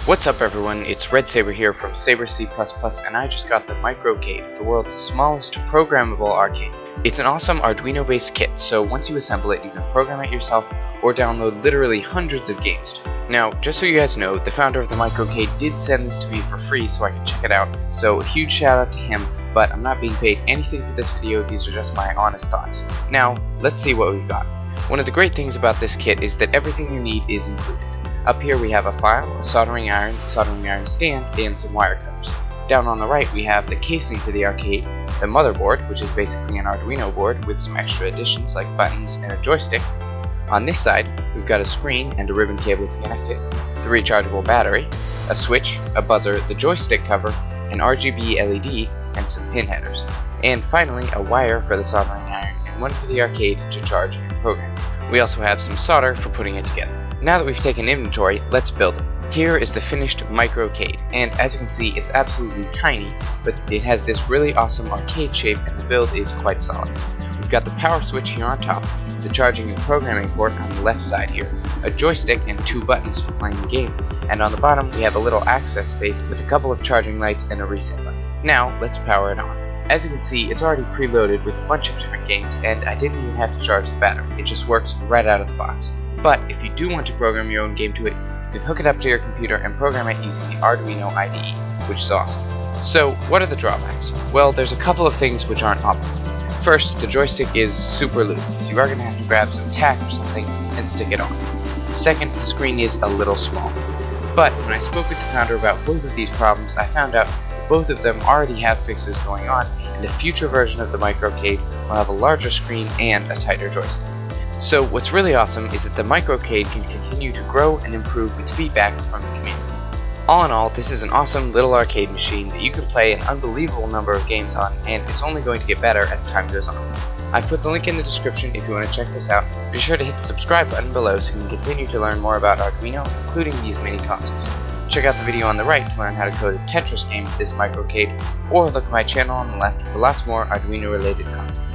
What's up everyone, it's Red Saber here from Saber C++ and I just got the MicroCade, the world's smallest programmable arcade. It's an awesome Arduino based kit, so once you assemble it you can program it yourself or download literally hundreds of games to it. Now, just so you guys know, the founder of the MicroCade did send this to me for free so I can check it out, so a huge shout out to him, but I'm not being paid anything for this video, these are just my honest thoughts. Now, let's see what we've got. One of the great things about this kit is that everything you need is included. Up here we have a file, a soldering iron stand, and some wire cutters. Down on the right we have the casing for the arcade, the motherboard, which is basically an Arduino board with some extra additions like buttons and a joystick. On this side, we've got a screen and a ribbon cable to connect it, the rechargeable battery, a switch, a buzzer, the joystick cover, an RGB LED, and some pin headers. And finally, a wire for the soldering iron and one for the arcade to charge and program. We also have some solder for putting it together. Now that we've taken inventory, let's build it. Here is the finished MicroCade, and as you can see, it's absolutely tiny, but it has this really awesome arcade shape and the build is quite solid. We've got the power switch here on top, the charging and programming port on the left side here, a joystick and two buttons for playing the game, and on the bottom we have a little access space with a couple of charging lights and a reset button. Now, let's power it on. As you can see, it's already preloaded with a bunch of different games, and I didn't even have to charge the battery, it just works right out of the box. But if you do want to program your own game to it, you can hook it up to your computer and program it using the Arduino IDE, which is awesome. So, what are the drawbacks? Well, there's a couple of things which aren't optimal. First, the joystick is super loose, so you are going to have to grab some tack or something and stick it on. Second, the screen is a little small. But when I spoke with the founder about both of these problems, I found out that both of them already have fixes going on, and a future version of the MicroCade will have a larger screen and a tighter joystick. So what's really awesome is that the MicroCade can continue to grow and improve with feedback from the community. All in all, this is an awesome little arcade machine that you can play an unbelievable number of games on, and it's only going to get better as time goes on. I've put the link in the description if you want to check this out. Be sure to hit the subscribe button below so you can continue to learn more about Arduino, including these mini consoles. Check out the video on the right to learn how to code a Tetris game with this MicroCade, or look at my channel on the left for lots more Arduino related content.